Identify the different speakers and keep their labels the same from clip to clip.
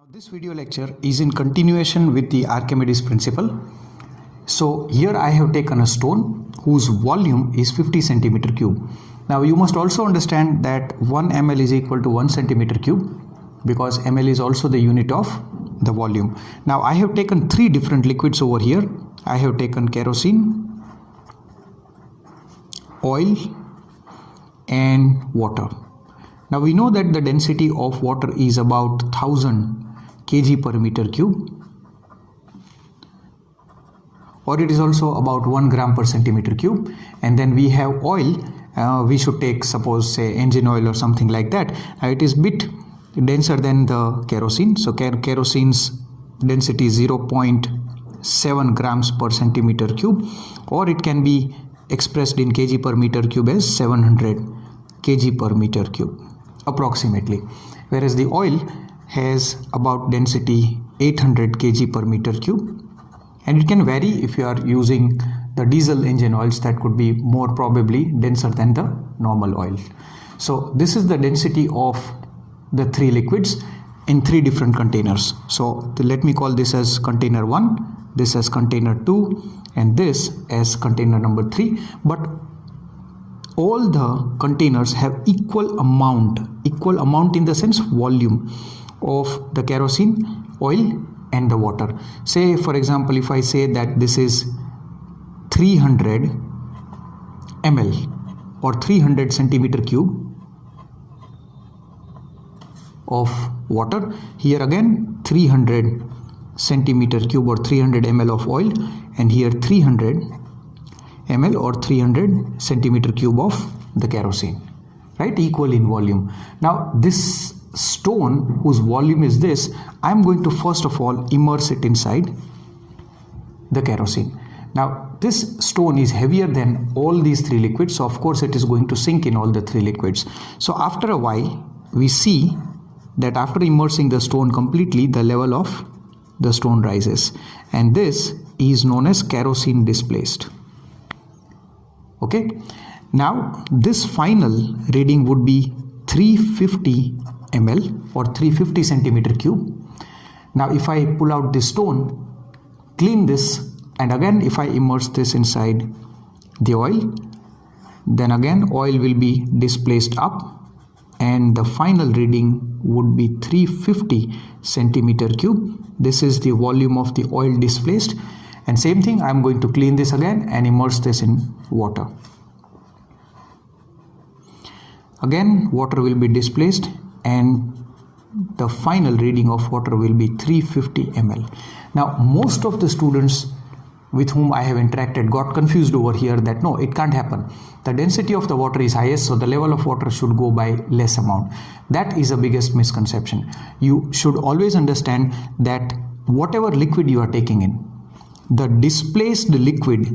Speaker 1: This video lecture is in continuation with the Archimedes principle. So here I have taken a stone whose volume is 50 centimeter cube. Now you must also understand that 1 ml is equal to 1 centimeter cube because ml is also the unit of the volume. Now I have taken three different liquids over here. I have taken kerosene, oil and water. Now we know that the density of water is about 1000 kg per meter cube, or it is also about 1 gram per centimeter cube. And then we have oil, we should take suppose say engine oil or something like that. It is bit denser than the kerosene, so kerosene's density is 0.7 grams per centimeter cube, or it can be expressed in kg per meter cube as 700 kg per meter cube approximately, whereas the oil has about density 800 kg per meter cube, and it can vary. If you are using the diesel engine oils, that could be more probably denser than the normal oil. So this is the density of the three liquids in three different containers. So let me call this as container 1, this as container 2, and this as container number 3. But all the containers have equal amount in the sense volume of the kerosene, oil and the water. Say for example, if I say that this is 300 ml or 300 centimeter cube of water, here again 300 centimeter cube or 300 ml of oil, and here 300 ml or 300 centimeter cube of the kerosene, right, equal in volume. Now this stone whose volume is this, I am going to first of all immerse it inside the kerosene. Now this stone is heavier than all these three liquids, so of course it is going to sink in all the three liquids. So after a while we see that after immersing the stone completely, the level of the stone rises, and this is known as kerosene displaced. Okay, now this final reading would be 350 ml or 350 centimeter cube. Now if I pull out this stone, clean this, and again if I immerse this inside the oil, then again oil will be displaced up, and the final reading would be 350 centimeter cube. This is the volume of the oil displaced, and same thing, I am going to clean this again and immerse this in water. Again water will be displaced, and the final reading of water will be 350 ml. Now most of the students with whom I have interacted got confused over here that no, it can't happen. The density of the water is highest, so the level of water should go by less amount. That is the biggest misconception. You should always understand that whatever liquid you are taking in, the displaced liquid's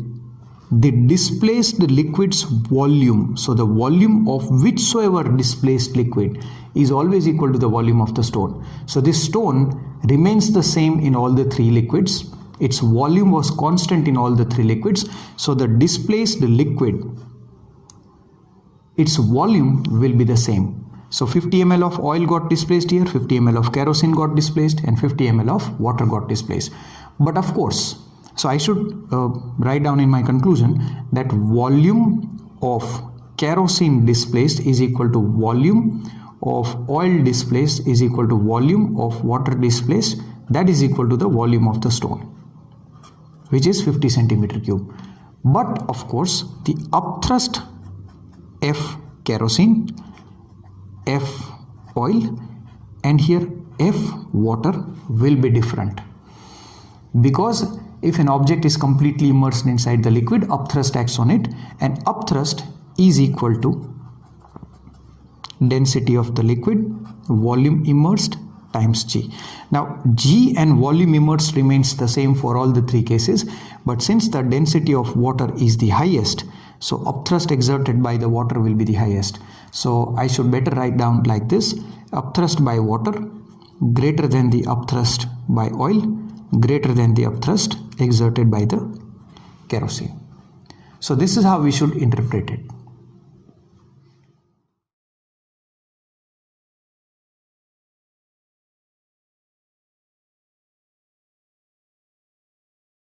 Speaker 1: volume, so the volume of whichsoever displaced liquid is always equal to the volume of the stone. So this stone remains the same in all the three liquids. Its volume was constant in all the three liquids, so the displaced liquid, its volume will be the same. So 50 ml of oil got displaced here, 50 ml of kerosene got displaced, and 50 ml of water got displaced. But of course, so I should write down in my conclusion that volume of kerosene displaced is equal to volume of oil displaced is equal to volume of water displaced, that is equal to the volume of the stone, which is 50 centimeter cube. But of course the upthrust F kerosene, F oil, and here F water will be different, because if an object is completely immersed inside the liquid, upthrust acts on it, and upthrust is equal to density of the liquid, volume immersed times G. Now G and volume immersed remains the same for all the three cases, but since the density of water is the highest, so upthrust exerted by the water will be the highest. So I should better write down like this: upthrust by water greater than the upthrust by oil greater than the upthrust exerted by the kerosene. So this is how we should interpret it.